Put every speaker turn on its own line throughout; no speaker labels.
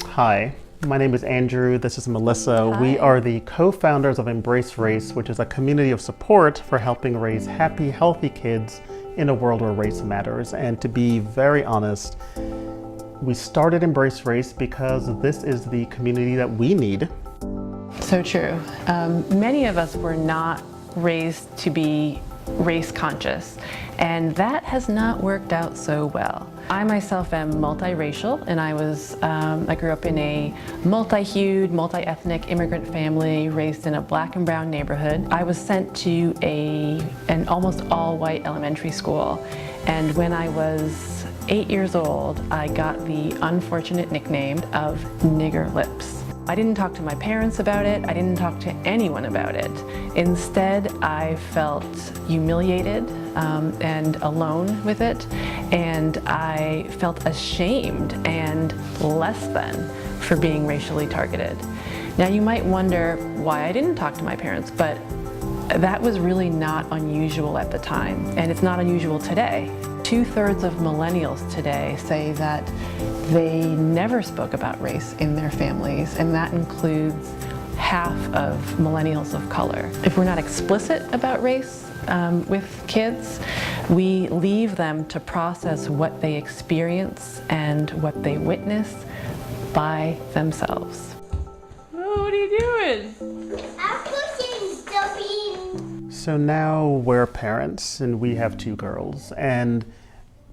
Hi, my name is Andrew. This is Melissa.
Hi.
We are the co-founders of EmbraceRace, which is a community of support for helping raise happy, healthy kids in a world where race matters. And to be very honest, we started EmbraceRace because this is the community that we need.
So true. Many of us were not raised to be race conscious, and that has not worked out so well. I myself am multiracial, and I grew up in a multi-hued, multi-ethnic immigrant family raised in a black and brown neighborhood. I was sent to an almost all-white elementary school, and when I was 8 years old, I got the unfortunate nickname of nigger lips. I didn't talk to my parents about it. I didn't talk to anyone about it. Instead, I felt humiliated and alone with it, and I felt ashamed and less than for being racially targeted. Now, you might wonder why I didn't talk to my parents, but that was really not unusual at the time, and it's not unusual today. 2/3 of millennials today say that they never spoke about race in their families, and that includes half of millennials of color. If we're not explicit about race with kids, we leave them to process what they experience and what they witness by themselves. Oh, what are you doing?
I'm pushing the bean.
So now we're parents and we have 2 girls, and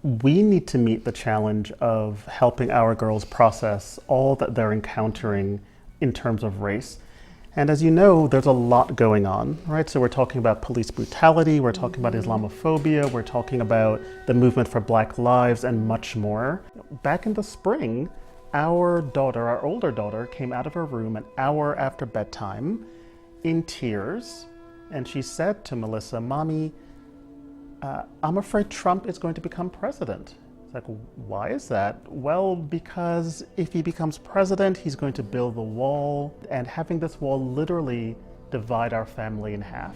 we need to meet the challenge of helping our girls process all that they're encountering in terms of race. And as you know, there's a lot going on, right? So we're talking about police brutality, we're talking about Islamophobia, we're talking about the movement for Black lives, and much more. Back in the spring, our older daughter, came out of her room an hour after bedtime in tears, and she said to Melissa, "Mommy, I'm afraid Trump is going to become president." It's like, why is that? Well, because if he becomes president, he's going to build the wall, and having this wall literally divide our family in half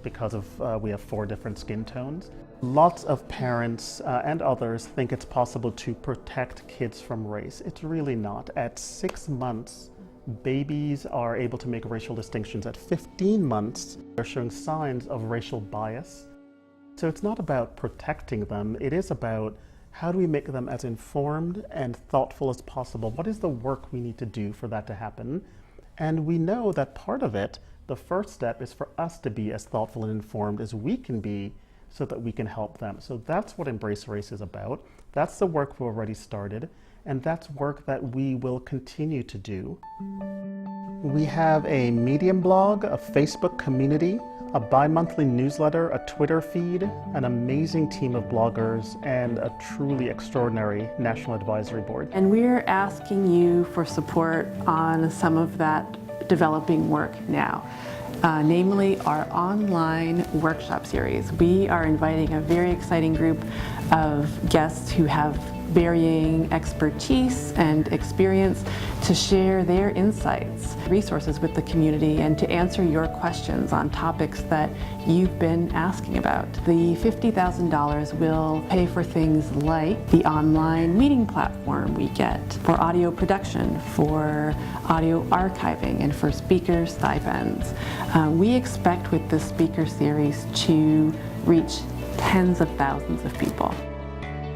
because of we have 4 different skin tones. Lots of parents and others think it's possible to protect kids from race. It's really not. At 6 months, babies are able to make racial distinctions. At 15 months, they're showing signs of racial bias. So it's not about protecting them, it is about how do we make them as informed and thoughtful as possible? What is the work we need to do for that to happen? And we know that part of it, the first step, is for us to be as thoughtful and informed as we can be so that we can help them. So that's what EmbraceRace is about. That's the work we've already started, and that's work that we will continue to do. We have a Medium blog, a Facebook community, a bi-monthly newsletter, a Twitter feed, an amazing team of bloggers, and a truly extraordinary National Advisory Board.
And we're asking you for support on some of that developing work now. Namely our online workshop series. We are inviting a very exciting group of guests who have varying expertise and experience to share their insights, resources with the community, and to answer your questions on topics that you've been asking about. The $50,000 will pay for things like the online meeting platform we get, for audio production, for audio archiving, and for speaker stipends. We expect with this speaker series to reach tens of thousands of people.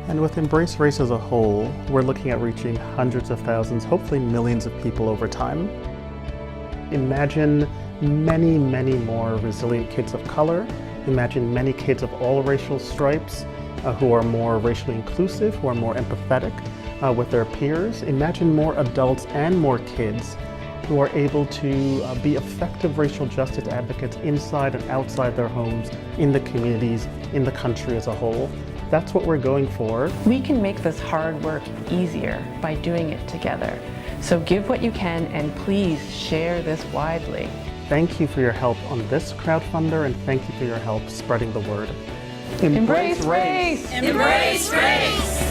And with EmbraceRace as a whole, we're looking at reaching hundreds of thousands, hopefully millions of people over time. Imagine many, many more resilient kids of color. Imagine many kids of all racial stripes who are more racially inclusive, who are more empathetic with their peers. Imagine more adults and more kids who are able to be effective racial justice advocates inside and outside their homes, in the communities, in the country as a whole. That's what we're going for.
We can make this hard work easier by doing it together. So give what you can, and please share this widely.
Thank you for your help on this crowdfunder, and thank you for your help spreading the word.
Embrace race!
Embrace race!